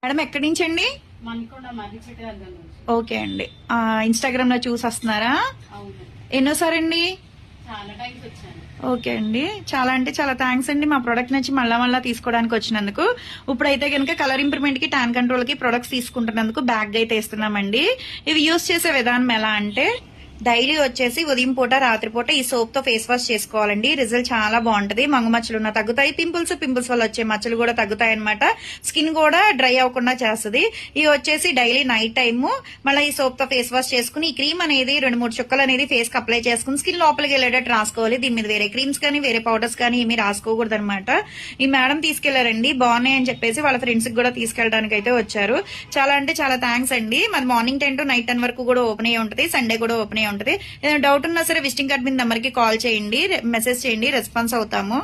Madam ఎక్కడి నుంచి అండి? ఓకే అండి. ఇన్స్టాగ్రామ్ లో చూసి వస్తున్నారా? ఎన్నోసారండి? ఓకే అండి. చాలా అంటే చాలా థ్యాంక్స్ అండి మా ప్రొడక్ట్ నుంచి మళ్ళా తీసుకోవడానికి వచ్చినందుకు. ఇప్పుడైతే కనుక కలర్ ఇంప్రూవ్మెంట్ కి, ట్యాన్ కంట్రోల్ కి ప్రొడక్ట్స్ తీసుకుంటున్నందుకు బ్యాగ్ అయితే ఇస్తున్నామండి. ఇవి యూజ్ చేసే విధానం ఎలా అంటే, డైలీ వచ్చేసి ఉదయం పూట రాత్రిపూట ఈ సోప్ తో ఫేస్ వాష్ చేసుకోవాలండి. రిజల్ట్ చాలా బాగుంటది. మంగు మచ్చలు ఉన్న తగ్గుతాయి, పింపుల్స్ వల్ల వచ్చే మచ్చలు కూడా తగ్గుతాయి అనమాట. స్కిన్ కూడా డ్రై అవ్వకుండా చేస్తుంది. ఇవి వచ్చేసి డైలీ నైట్ టైమ్ మళ్ళీ ఈ సోప్ తో ఫేస్ వాష్ చేసుకుని ఈ క్రీమ్ అనేది 2-3 చుక్కలు అనేది ఫేస్ కి అప్లై చేసుకుని స్కిన్ లోపలికి వెళ్ళేటట్టు రాసుకోవాలి. దీని మీద వేరే క్రీమ్స్ కానీ వేరే పౌడర్స్ కానీ ఏమీ రాసుకోకూడదు అనమాట. ఈ మేడం తీసుకెళ్లారండి, బాగున్నాయి అని చెప్పేసి వాళ్ళ ఫ్రెండ్స్ కి కూడా తీసుకెళ్ళడానికి అయితే వచ్చారు. చాలా అంటే చాలా థ్యాంక్స్ అండి. మాది మార్నింగ్ 10 to నైట్ 10 వరకు కూడా ఓపెన్ అయ్యి ఉంటుంది. సండే కూడా ఓపెన్ అయ్యి ఉంటది. ఏదైనా డౌట్ ఉన్నా సరే విజిటింగ్ కార్డ్ మీద నెంబర్ కి కాల్ చేయండి, మెసేజ్ చేయండి, రెస్పాన్స్ అవుతాము.